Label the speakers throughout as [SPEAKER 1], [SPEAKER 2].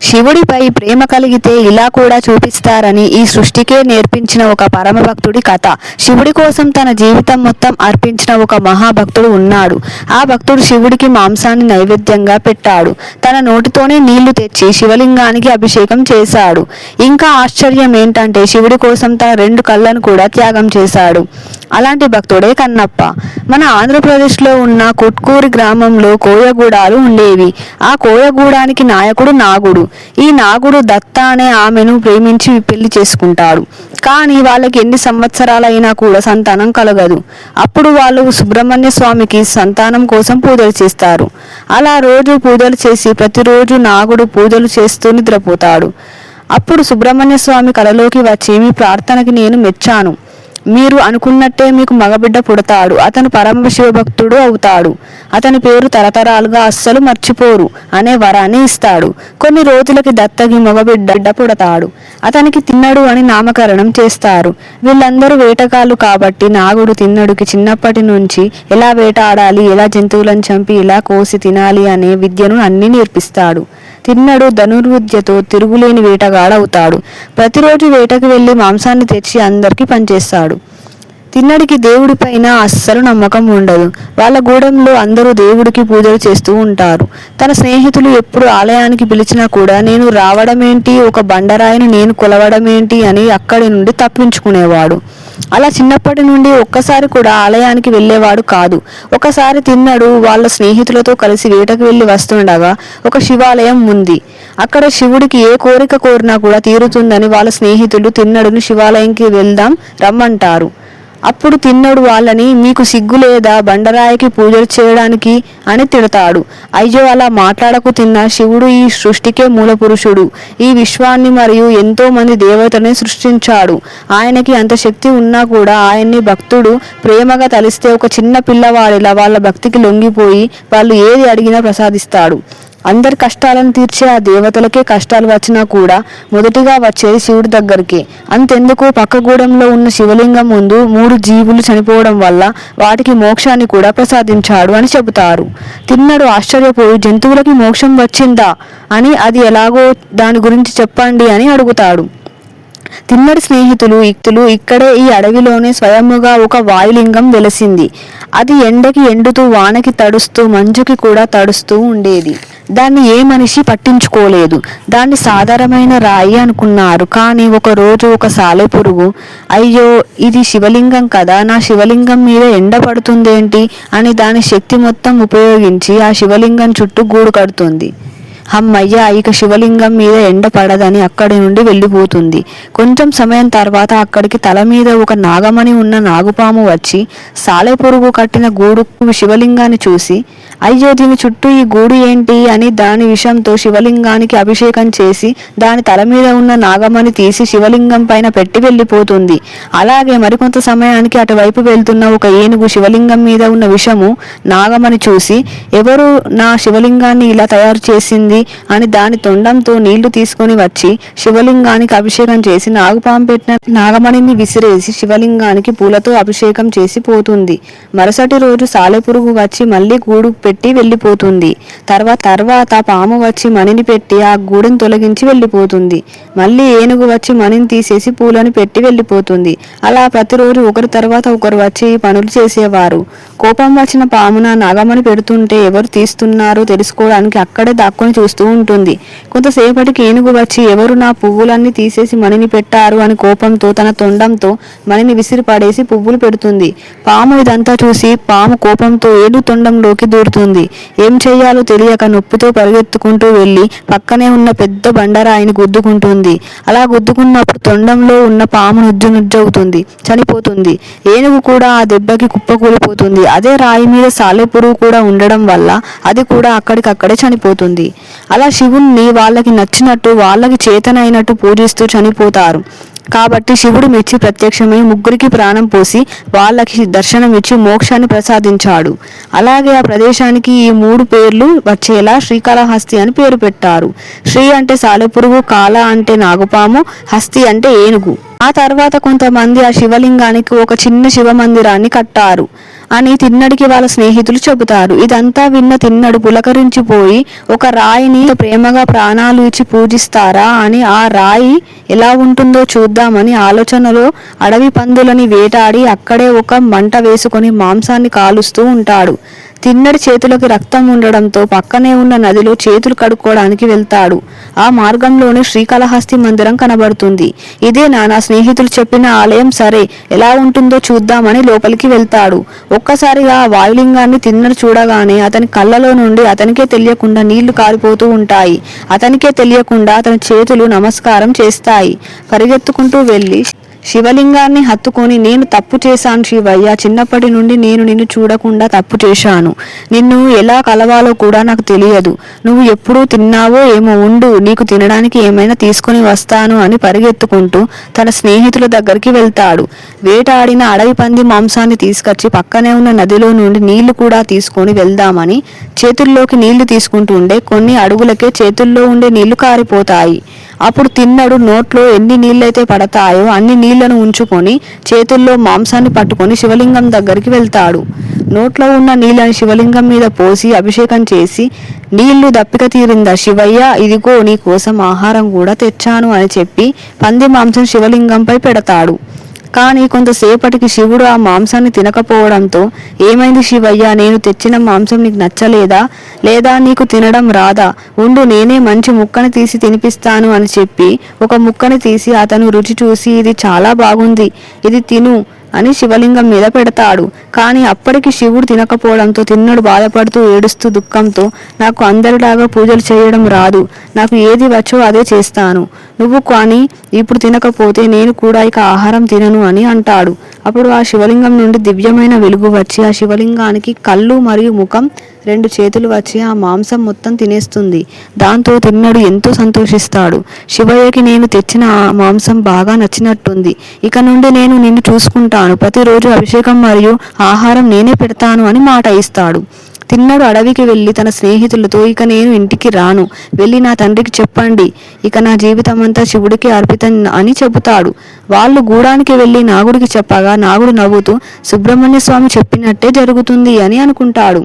[SPEAKER 1] శివుడిపై ప్రేమ కలిగితే ఇలా కూడా చూపిస్తారని ఈ సృష్టికే నేర్పించిన ఒక పరమభక్తుడి కథ. శివుడి కోసం తన జీవితం మొత్తం అర్పించిన ఒక మహాభక్తుడు ఉన్నాడు. ఆ భక్తుడు శివుడికి మాంసాన్ని నైవేద్యంగా పెట్టాడు. తన నోటితోనే నీళ్లు తెచ్చి శివలింగానికి అభిషేకం చేశాడు. ఇంకా ఆశ్చర్యం ఏంటంటే శివుడి కోసం తన 2 కళ్ళను కూడా త్యాగం చేశాడు. అలాంటి భక్తుడే కన్నప్ప. మన ఆంధ్రప్రదేశ్లో ఉన్న కొట్కూరి గ్రామంలో కోయగూడాలు ఉండేవి. ఆ కోయగూడానికి నాయకుడు నాగుడు. ఈ నాగుడు దత్త అనే ఆమెను ప్రేమించి పెళ్లి చేసుకుంటాడు. కానీ వాళ్ళకి ఎన్ని సంవత్సరాలైనా కూడా సంతానం కలగదు. అప్పుడు వాళ్ళు సుబ్రహ్మణ్య స్వామికి సంతానం కోసం పూజలు చేస్తారు. అలా రోజు పూజలు చేసి ప్రతిరోజు నాగుడు పూజలు చేస్తూ నిద్రపోతాడు. అప్పుడు సుబ్రహ్మణ్య స్వామి కలలోకి వచ్చి, మీ ప్రార్థనకి నేను మెచ్చాను. మీరు అనుకున్నట్టే మీకు మగబిడ్డ పుడతాడు. అతను పరమ శివభక్తుడు అవుతాడు. అతని పేరు తరతరాలుగా అస్సలు మర్చిపోరు అనే వరాన్ని ఇస్తాడు. కొన్ని రోజులకి దత్తకి మగబిడ్డ పుడతాడు. అతనికి తిన్నడు అని నామకరణం చేస్తారు. వీళ్ళందరూ వేటగాళ్ళు కాబట్టి నాగుడు తిన్నడుకి చిన్నప్పటి నుంచి ఎలా వేట ఆడాలి, ఎలా జంతువులను చంపి ఎలా కోసి తినాలి అనే విద్యను అన్ని నేర్పిస్తాడు. తిన్నడు ధనుర్విద్యతో తిరుగులేని వేటగాడవుతాడు. ప్రతిరోజు వేటకు వెళ్లి మాంసాన్ని తెచ్చి అందరికీ పనిచేస్తాడు. తిన్నడికి దేవుడి పైన అస్సలు నమ్మకం ఉండదు. వాళ్ళ గూడెంలో అందరూ దేవుడికి పూజలు చేస్తూ ఉంటారు. తన స్నేహితులు ఎప్పుడు ఆలయానికి పిలిచినా కూడా నేను రావడమేంటి, ఒక బండరాయిని నేను కొలవడమేంటి అని అక్కడి నుండి తప్పించుకునేవాడు. అలా చిన్నప్పటి నుండి ఒక్కసారి కూడా ఆలయానికి వెళ్ళేవాడు కాదు. ఒకసారి తిన్నడు వాళ్ళ స్నేహితులతో కలిసి వేటకు వెళ్ళి వస్తుండగా ఒక శివాలయం ఉంది. అక్కడ శివుడికి ఏ కోరిక కోరినా కూడా తీరుతుందని వాళ్ళ స్నేహితులు తిన్నడుని శివాలయంకి వెళ్దాం రమ్మంటారు. అప్పుడు తిన్నడు వాళ్ళని, మీకు సిగ్గు లేదా బండరాయికి పూజలు చేయడానికి అని తిడతాడు. అయ్యో అలా మాట్లాడకు తిన్న, శివుడు ఈ సృష్టికే మూలపురుషుడు. ఈ విశ్వాన్ని మరియు ఎంతో మంది దేవతల్ని సృష్టించాడు. ఆయనకి అంత శక్తి ఉన్నా కూడా ఆయన్ని భక్తుడు ప్రేమగా తలిస్తే ఒక చిన్న పిల్లవాడిలా వాళ్ళ భక్తికి లొంగిపోయి వాళ్ళు ఏది అడిగినా ప్రసాదిస్తాడు. అందరి కష్టాలను తీర్చే ఆ దేవతలకే కష్టాలు వచ్చినా కూడా మొదటిగా వచ్చేది శివుడి దగ్గరికి. అంతెందుకు, పక్కగూడెంలో ఉన్న శివలింగం ముందు 3 జీవులు చనిపోవడం వల్ల వాటికి మోక్షాన్ని కూడా ప్రసాదించాడు అని చెబుతారు. తిన్నడు ఆశ్చర్యపోయి, జంతువులకి మోక్షం వచ్చిందా అని, అది ఎలాగో దాని గురించి చెప్పండి అని అడుగుతాడు. తిన్నడి స్నేహితులు ఇక్కడే ఈ అడవిలోనే స్వయముగా ఒక వాయులింగం వెలసింది. అది ఎండకి ఎండుతూ, వానకి తడుస్తూ, మంచుకి కూడా తడుస్తూ ఉండేది. దాన్ని ఏ మనిషి పట్టించుకోలేదు. దాన్ని సాధారణమైన రాయి అనుకున్నారు. కానీ ఒకరోజు ఒక సాలెపురుగు, అయ్యో ఇది శివలింగం కదా, నా శివలింగం మీద ఎండ పడుతుందేంటి అని దాని శక్తి మొత్తం ఉపయోగించి ఆ శివలింగం చుట్టూ గూడు కడుతుంది. అమ్మయ్య, ఇక శివలింగం మీద ఎండ పడదని అక్కడి నుండి వెళ్ళిపోతుంది. కొంచెం సమయం తర్వాత అక్కడికి తల మీద ఒక నాగమణి ఉన్న నాగుపాము వచ్చి సాలెపురుగు కట్టిన గూడు శివలింగాన్ని చూసి, అయ్యో దీని చుట్టూ ఈ గూడు ఏంటి అని దాని విషంతో శివలింగానికి అభిషేకం చేసి దాని తల మీద ఉన్న నాగమణి తీసి శివలింగం పైన పెట్టి వెళ్ళిపోతుంది. అలాగే మరికొంత సమయానికి అటువైపు వెళ్తున్న ఒక ఏనుగు శివలింగం మీద ఉన్న విషము నాగమణి చూసి, ఎవరు నా శివలింగాన్ని ఇలా తయారు చేసింది అని దాని తొండంతో నీళ్లు తీసుకొని వచ్చి శివలింగానికి అభిషేకం చేసి నాగుపాము పెట్టిన నాగమణిని విసిరేసి శివలింగానికి పూలతో అభిషేకం చేసి పోతుంది. మరుసటి రోజు సాలెపురుగు వచ్చి మళ్ళీ గూడు పెట్టి వెళ్ళిపోతుంది. తర్వాత పాము వచ్చి మణిని పెట్టి ఆ గూడును తొలగించి వెళ్ళిపోతుంది. మళ్ళీ ఏనుగు వచ్చి మణిని తీసేసి పూలను పెట్టి వెళ్ళిపోతుంది. అలా ప్రతిరోజు ఒకరి తర్వాత ఒకరు వచ్చి ఈ పనులు చేసేవారు. కోపం వచ్చిన పామున నాగమణి పెడుతుంటే ఎవరు తీస్తున్నారో తెలుసుకోవడానికి అక్కడే దాక్కొని చూస్తూ ఉంటుంది. కొంతసేపటికి ఏనుగు వచ్చి, ఎవరు నా పువ్వులన్నీ తీసేసి మణిని పెట్టారు అని కోపంతో తన తొండంతో మణిని విసిరి పడేసి పువ్వులు పెడుతుంది. పాము ఇదంతా చూసి పాము కోపంతో ఏనుగు తొండంలోకి దూరుతుంది. ఏం చెయ్యాలో తెలియక నొప్పితో పరిగెత్తుకుంటూ వెళ్ళి పక్కనే ఉన్న పెద్ద బండరాయిని గుద్దుకుంటుంది. అలా గుద్దుకున్నప్పుడు తొండంలో ఉన్న పాము నుజ్జవుతుంది, చనిపోతుంది. ఏనుగు కూడా ఆ దెబ్బకి కుప్పకూలిపోతుంది. అదే రాయి మీద సాలెపురుగు కూడా ఉండడం వల్ల అది కూడా అక్కడికక్కడే చనిపోతుంది. అలా శివుణ్ణి వాళ్ళకి నచ్చినట్టు, వాళ్ళకి చేతనైనట్టు పూజిస్తూ చనిపోతారు. కాబట్టి శివుడు మెచ్చి ప్రత్యక్షమై ముగ్గురికి ప్రాణం పోసి వాళ్ళకి దర్శనమిచ్చి మోక్షాన్ని ప్రసాదించాడు. అలాగే ఆ ప్రదేశానికి ఈ 3 పేర్లు వచ్చేలా శ్రీకాళహస్తి అని పేరు పెట్టారు. శ్రీ అంటే సాలెపురుగు, కాళ అంటే నాగుపాము, హస్తి అంటే ఏనుగు. ఆ తర్వాత కొంతమంది ఆ శివలింగానికి ఒక చిన్న శివ మందిరాన్ని కట్టారు. అని తిన్నడికి వాళ్ళ స్నేహితులు చెబుతారు. ఇదంతా విన్న తిన్నడు పులకరించిపోయి, ఒక రాయిని ప్రేమగా ప్రాణాలు ఇచ్చి పూజిస్తారా అని ఆ రాయి ఎలా ఉంటుందో చూద్దామని ఆలోచనలో అడవి పందులని వేటాడి అక్కడే ఒక మంట వేసుకొని మాంసాన్ని కాలుస్తూ ఉంటాడు. తిన్నడి చేతులకి రక్తం ఉండడంతో పక్కనే ఉన్న నదిలో చేతులు కడుక్కోవడానికి వెళ్తాడు. ఆ మార్గంలోనే శ్రీకాళహస్తి మందిరం కనబడుతుంది. ఇదే నా స్నేహితులు చెప్పిన ఆలయం, సరే ఎలా ఉంటుందో చూద్దామని లోపలికి వెళ్తాడు. ఒక్కసారిగా ఆ వాయులింగాన్ని తిన్నడి చూడగానే అతని కళ్ళలో నుండి అతనికే తెలియకుండా నీళ్లు కారిపోతూ ఉంటాయి. అతనికే తెలియకుండా అతని చేతులు నమస్కారం చేస్తాయి. పరిగెత్తుకుంటూ వెళ్ళి శివలింగాన్ని హత్తుకొని, నేను తప్పు చేశాను శివయ్య, చిన్నప్పటి నుండి నేను నిన్ను చూడకుండా తప్పు చేశాను. నిన్ను ఎలా కలవాలో కూడా నాకు తెలియదు. నువ్వు ఎప్పుడు తిన్నావో ఏమో, ఉండు, నీకు తినడానికి ఏమైనా తీసుకొని వస్తాను అని పరిగెత్తుకుంటూ తన స్నేహితుల దగ్గరికి వెళ్తాడు. వేటాడిన అడవి పంది మాంసాన్ని తీసుకొచ్చి పక్కనే ఉన్న నదిలో నుండి నీళ్లు కూడా తీసుకొని వెళ్దామని చేతుల్లోకి నీళ్లు తీసుకుంటూ ఉండే కొన్ని అడుగులకే చేతుల్లో ఉండే నీళ్లు కారిపోతాయి. అప్పుడు తిన్నడు నోట్లో ఎన్ని నీళ్ళైతే పడతాయో అన్ని నీళ్లను ఉంచుకొని చేతుల్లో మాంసాన్ని పట్టుకొని శివలింగం దగ్గరికి వెళ్తాడు. నోట్లో ఉన్న నీళ్ళని శివలింగం మీద పోసి అభిషేకం చేసి, నీళ్లు దప్పిక తీరిందా శివయ్య, ఇదిగో నీ కోసం ఆహారం కూడా తెచ్చాను అని చెప్పి పంది మాంసం శివలింగంపై పెడతాడు. కానీ కొంతసేపటికి శివుడు ఆ మాంసాన్ని తినకపోవడంతో, ఏమైంది శివయ్య, నేను తెచ్చిన మాంసం నీకు నచ్చలేదా, లేదా నీకు తినడం రాదా, ఉండు నేనే మంచి ముక్కని తీసి తినిపిస్తాను అని చెప్పి ఒక ముక్కని తీసి అతను రుచి చూసి, ఇది చాలా బాగుంది, ఇది తిను అని శివలింగం మీద పెడతాడు. కానీ అప్పటికి శివుడు తినకపోవడంతో తిన్నడు బాధపడుతూ ఏడుస్తూ దుఃఖంతో, నాకు అందరిలాగా పూజలు చేయడం రాదు, నాకు ఏది వచ్చో అదే చేస్తాను, నువ్వు కానీ ఇప్పుడు తినకపోతే నేను కూడా ఇక ఆహారం తినను అని అంటాడు. అప్పుడు ఆ శివలింగం నుండి దివ్యమైన వెలుగు వచ్చి ఆ శివలింగానికి కళ్ళు మరియు ముఖం, 2 చేతులు వచ్చి ఆ మాంసం మొత్తం తినేస్తుంది. దాంతో తిన్నడు ఎంతో సంతోషిస్తాడు. శివయ్యకి నేను తెచ్చిన ఆ మాంసం బాగా నచ్చినట్టుంది, ఇక నుండి నేను నిన్ను చూసుకుంటాను, ప్రతిరోజు అభిషేకం మరియు ఆహారం నేనే పెడతాను అని మాట ఇస్తాడు. తిన్నడు అడవికి వెళ్ళి తన స్నేహితులతో, ఇక నేను ఇంటికి రాను, వెళ్ళి నా తండ్రికి చెప్పండి, ఇక నా జీవితం అంతా శివుడికి అర్పితం అని చెబుతాడు. వాళ్ళు గూడానికి వెళ్ళి నాగుడికి చెప్పగా నాగుడు నవ్వుతూ, సుబ్రహ్మణ్య స్వామి చెప్పినట్టే జరుగుతుంది అని అనుకుంటాడు.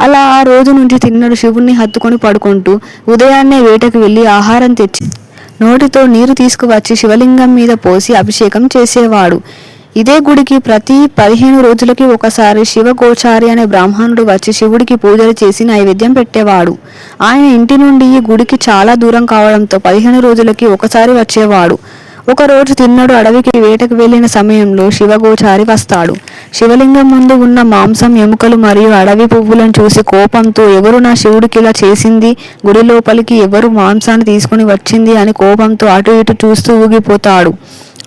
[SPEAKER 1] అలా ఆ రోజు నుంచి తిన్నడు శివుణ్ణి హత్తుకొని పడుకుంటూ ఉదయాన్నే వేటకు వెళ్ళి ఆహారం తెచ్చి నోటితో నీరు తీసుకువచ్చి శివలింగం మీద పోసి అభిషేకం చేసేవాడు. ఇదే గుడికి ప్రతి 15 రోజులకి ఒకసారి శివగోచారి అనే బ్రాహ్మణుడు వచ్చి శివుడికి పూజలు చేసి నైవేద్యం పెట్టేవాడు. ఆయన ఇంటి నుండి ఈ గుడికి చాలా దూరం కావడంతో 15 రోజులకి ఒకసారి వచ్చేవాడు. ఒకరోజు తిన్నడు అడవికి వేటకు వెళ్లిన సమయంలో శివగోచారి వస్తాడు. శివలింగం ముందు ఉన్న మాంసం, ఎముకలు మరియు అడవి పువ్వులను చూసి కోపంతో, ఎవరు నా శివుడికి ఇలా చేసింది, గుడి లోపలికి ఎవరు మాంసాన్ని తీసుకుని వచ్చింది అని కోపంతో అటు ఇటు చూస్తూ ఊగిపోతాడు.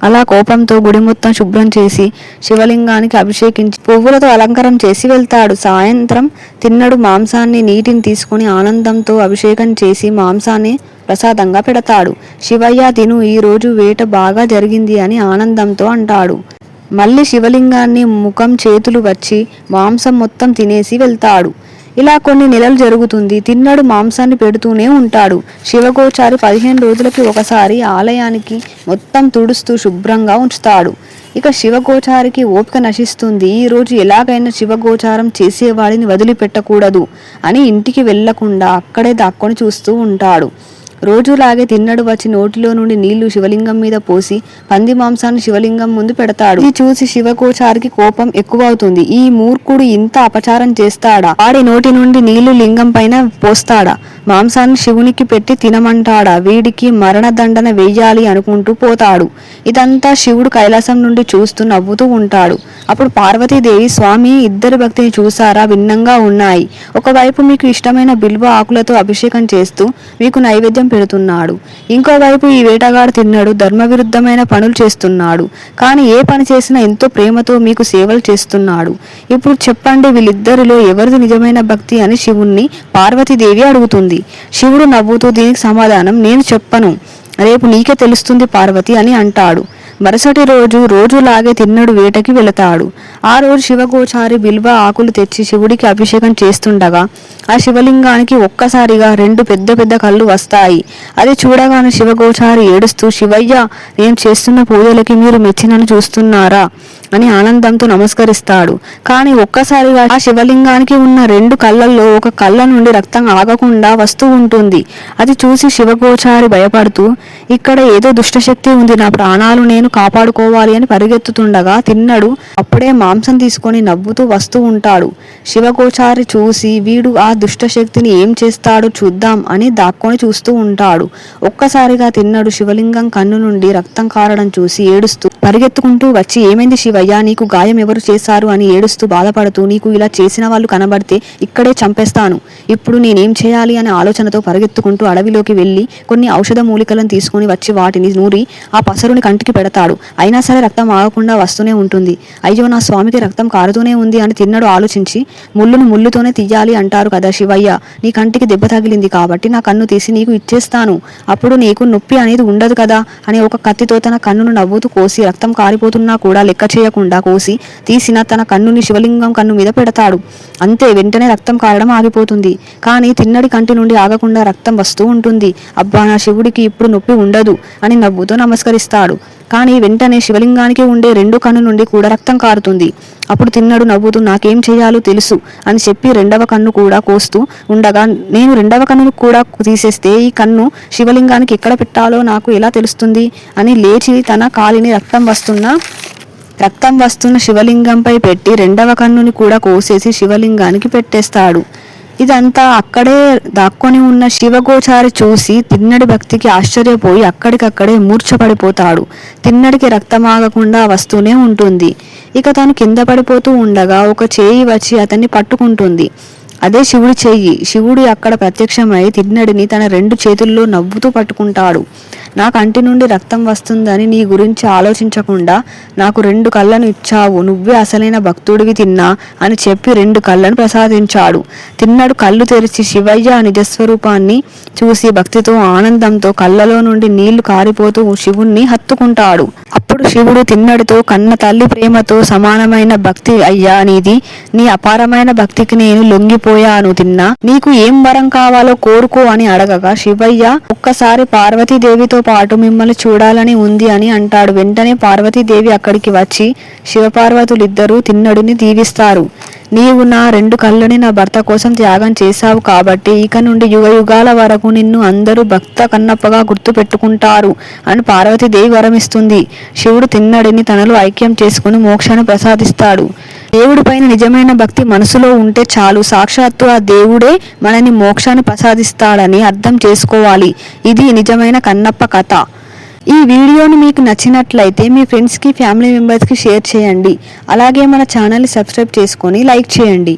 [SPEAKER 1] అలా కోపంతో గుడి మొత్తం శుభ్రం చేసి శివలింగానికి అభిషేకించి పువ్వులతో అలంకారం చేసి వెళ్తాడు. సాయంత్రం తిన్నడు మాంసాన్ని, నీటిని తీసుకుని ఆనందంతో అభిషేకం చేసి మాంసాన్ని ప్రసాదంగా పెడతాడు. శివయ్య తిను, ఈ రోజు వేట బాగా జరిగింది అని ఆనందంతో అంటాడు. మళ్ళీ శివలింగాన్ని ముఖం, చేతులు వచ్చి మాంసం మొత్తం తినేసి వెళ్తాడు. ఇలా కొన్ని నెలలు జరుగుతుంది. తిన్నడు మాంసాన్ని పెడుతూనే ఉంటాడు. శివగోచారి 15 రోజులకి ఒకసారి ఆలయానికి మొత్తం తుడుస్తూ శుభ్రంగా ఉంచుతాడు. ఇక శివగోచారికి ఓపిక నశిస్తుంది. ఈ రోజు ఎలాగైనా శివగోచారం చేసేవాడిని వదిలిపెట్టకూడదు అని ఇంటికి వెళ్లకుండా అక్కడే దాక్కొని చూస్తూ ఉంటాడు. రోజులాగే తిన్నడు వచ్చి నోటిలో నుండి నీళ్లు శివలింగం మీద పోసి పంది మాంసాన్ని శివలింగం ముందు పెడతాడు. ఇది చూసి శివగోచారికి కోపం ఎక్కువవుతుంది. ఈ మూర్ఖుడు ఇంత అపచారం చేస్తాడా, వాడి నోటి నుండి నీళ్లు లింగం పైన పోస్తాడా, మాంసాన్ని శివునికి పెట్టి తినమంటాడా, వీడికి మరణదండన వేయాలి అనుకుంటూ పోతాడు. ఇదంతా శివుడు కైలాసం నుండి చూస్తూ నవ్వుతూ ఉంటాడు. అప్పుడు పార్వతీదేవి, స్వామి, ఇద్దరి భక్తిని చూసారా, భిన్నంగా ఉన్నాయి. ఒకవైపు మీకు ఇష్టమైన బిల్వ ఆకులతో అభిషేకం చేస్తూ మీకు నైవేద్యం పెడుతున్నాడు, ఇంకోవైపు ఈ వేటగాడు తిన్నడు ధర్మవిరుద్ధమైన పనులు చేస్తున్నాడు. కానీ ఏ పని చేసినా ఎంతో ప్రేమతో మీకు సేవలు చేస్తున్నాడు. ఇప్పుడు చెప్పండి, వీళ్ళిద్దరిలో ఎవరిది నిజమైన భక్తి అని శివుణ్ణి పార్వతీదేవి అడుగుతుంది. శివుడు నవ్వుతూ, దీనికి సమాధానం నేను చెప్పను, రేపు నీకే తెలుస్తుంది పార్వతి అని అంటాడు. మరుసటి రోజులాగే తిన్నడు వేటకి వెళతాడు. ఆ రోజు శివగోచారి బిల్వ ఆకులు తెచ్చి శివుడికి అభిషేకం చేస్తుండగా ఆ శివలింగానికి ఒక్కసారిగా 2 పెద్ద పెద్ద కళ్ళు వస్తాయి. అది చూడగానే శివగోచారి ఏడుస్తూ, శివయ్య, నేను చేస్తున్న పూజలకి మీరు మెచ్చినను చూస్తున్నారా అని ఆనందంతో నమస్కరిస్తాడు. కానీ ఒక్కసారిగా ఆ శివలింగానికి ఉన్న 2 కళ్ళల్లో ఒక కళ్ళ నుండి రక్తం ఆగకుండా వస్తూ ఉంటుంది. అది చూసి శివగోచారి భయపడుతూ, ఇక్కడ ఏదో దుష్టశక్తి ఉంది, నా ప్రాణాలు నేను కాపాడుకోవాలి అని పరిగెత్తుతుండగా తిన్నడు అప్పుడే మాంసం తీసుకొని నవ్వుతూ వస్తూ ఉంటాడు. శివగోచారి చూసి వీడు ఆ దుష్టశక్తిని ఏం చేస్తాడో చూద్దాం అని దాక్కొని చూస్తూ ఉంటాడు. ఒక్కసారిగా తిన్నడు శివలింగం కన్ను నుండి రక్తం కారడం చూసి ఏడుస్తూ పరిగెత్తుకుంటూ వచ్చి, ఏమైంది శివయ్య, నీకు గాయం ఎవరు చేశారు అని ఏడుస్తూ బాధపడుతూ, నీకు ఇలా చేసిన వాళ్ళు కనబడితే ఇక్కడే చంపేస్తాను, ఇప్పుడు నేనేం చేయాలి అనే ఆలోచనతో పరిగెత్తుకుంటూ అడవిలోకి వెళ్ళి కొన్ని ఔషధ మూలికలను తీసుకుని వచ్చి వాటిని నూరి ఆ పసరుని కంటికి పెడతాడు. అయినా సరే రక్తం ఆగకుండా వస్తూనే ఉంటుంది. అయ్యో, నా స్వామికి రక్తం కారుతూనే ఉంది అని తిన్నడు ఆలోచించి, ముళ్ళును ముళ్ళుతోనే తీయాలి అంటారు కదా శివయ్య, నీ కంటికి దెబ్బ తగిలింది కాబట్టి నా కన్ను తీసి నీకు ఇచ్చేస్తాను, అప్పుడు నీకు నొప్పి అనేది ఉండదు కదా అని ఒక కత్తితో తన కన్నును నవ్వుతూ కోసి, రక్తం కారిపోతున్నా కూడా లెక్క చేయకుండా కోసి తీసిన తన కన్నుని శివలింగం కన్ను మీద పెడతాడు. అంతే, వెంటనే రక్తం కారడం ఆగిపోతుంది. కానీ తిన్నడి కంటి నుండి ఆగకుండా రక్తం వస్తూ ఉంటుంది. అబ్బా, నా శివుడికి ఇప్పుడు నొప్పి ఉండదు అని నవ్వుతూ నమస్కరిస్తాడు. కానీ వెంటనే శివలింగానికి ఉండే 2 కన్ను నుండి కూడా రక్తం కారుతుంది. అప్పుడు తిన్నడు నవ్వుతూ, నాకేం చేయాలో తెలుసు అని చెప్పి 2వ కన్ను కూడా కోస్తూ ఉండగా, నేను 2వ కన్నును కూడా తీసేస్తే ఈ కన్ను శివలింగానికి ఎక్కడ పెట్టాలో నాకు ఎలా తెలుస్తుంది అని లేచి తన కాలిని రక్తం వస్తున్న శివలింగంపై పెట్టి 2వ కన్నుని కూడా కోసేసి శివలింగానికి పెట్టేస్తాడు. ఇదంతా అక్కడే దాక్కొని ఉన్న శివగోచారి చూసి తిన్నడి భక్తికి ఆశ్చర్యపోయి అక్కడికక్కడే మూర్ఛపడిపోతాడు. తిన్నడికి రక్తం ఆగకుండా వస్తూనే ఉంటుంది. ఇక తను కింద పడిపోతూ ఉండగా ఒక చేయి వచ్చి అతన్ని పట్టుకుంటుంది. అదే శివుడి చెయ్యి. శివుడు అక్కడ ప్రత్యక్షమై తిన్నడిని తన 2 చేతుల్లో నవ్వుతూ పట్టుకుంటాడు. నా కంటి నుండి రక్తం వస్తుందని నీ గురించి ఆలోచించకుండా నాకు 2 కళ్ళను ఇచ్చావు, నువ్వే అసలైన భక్తుడివి తిన్నా అని చెప్పి 2 కళ్ళను ప్రసాదించాడు. తిన్నడు కళ్ళు తెరిచి శివయ్య నిజస్వరూపాన్ని చూసి భక్తితో ఆనందంతో కళ్ళలో నుండి నీళ్లు కారిపోతూ శివుణ్ణి హత్తుకుంటాడు. అప్పుడు శివుడు తిన్నడితో, కన్న తల్లి ప్రేమతో సమానమైన భక్తి అయ్యా నీది, నీ అపారమైన భక్తికి నేను లొంగిపోయాను తిన్నా, నీకు ఏం వరం కావాలో కోరుకో అని అడగగా శివయ్య ఒక్కసారి పార్వతీదేవితో పాటు మిమ్మల్ని చూడాలని ఉంది అని అంటాడు. వెంటనే పార్వతీదేవి అక్కడికి వచ్చి శివపార్వతులిద్దరూ తిన్నడిని దీవిస్తారు. నీవు నా 2 కళ్ళని నా భర్త కోసం త్యాగం చేశావు కాబట్టి ఇక నుండి యుగయుగాల వరకు నిన్ను అందరూ భక్త కన్నప్పగా గుర్తు పెట్టుకుంటారు అని పార్వతీదేవి వరమిస్తుంది. శివుడు తిన్నడిని తనలో ఐక్యం చేసుకుని మోక్షాన్ని ప్రసాదిస్తాడు. దేవుడిపైన నిజమైన భక్తి మనసులో ఉంటే చాలు, సాక్షాత్తు ఆ దేవుడే మనని మోక్షాన్ని ప్రసాదిస్తాడని అర్థం చేసుకోవాలి. ఇది నిజమైన కన్నప్ప కథ. ఈ వీడియోని మీకు నచ్చినట్లయితే మీ ఫ్రెండ్స్కి, ఫ్యామిలీ మెంబర్స్కి షేర్ చేయండి. అలాగే మన ఛానల్ని సబ్స్క్రైబ్ చేసుకొని లైక్ చేయండి.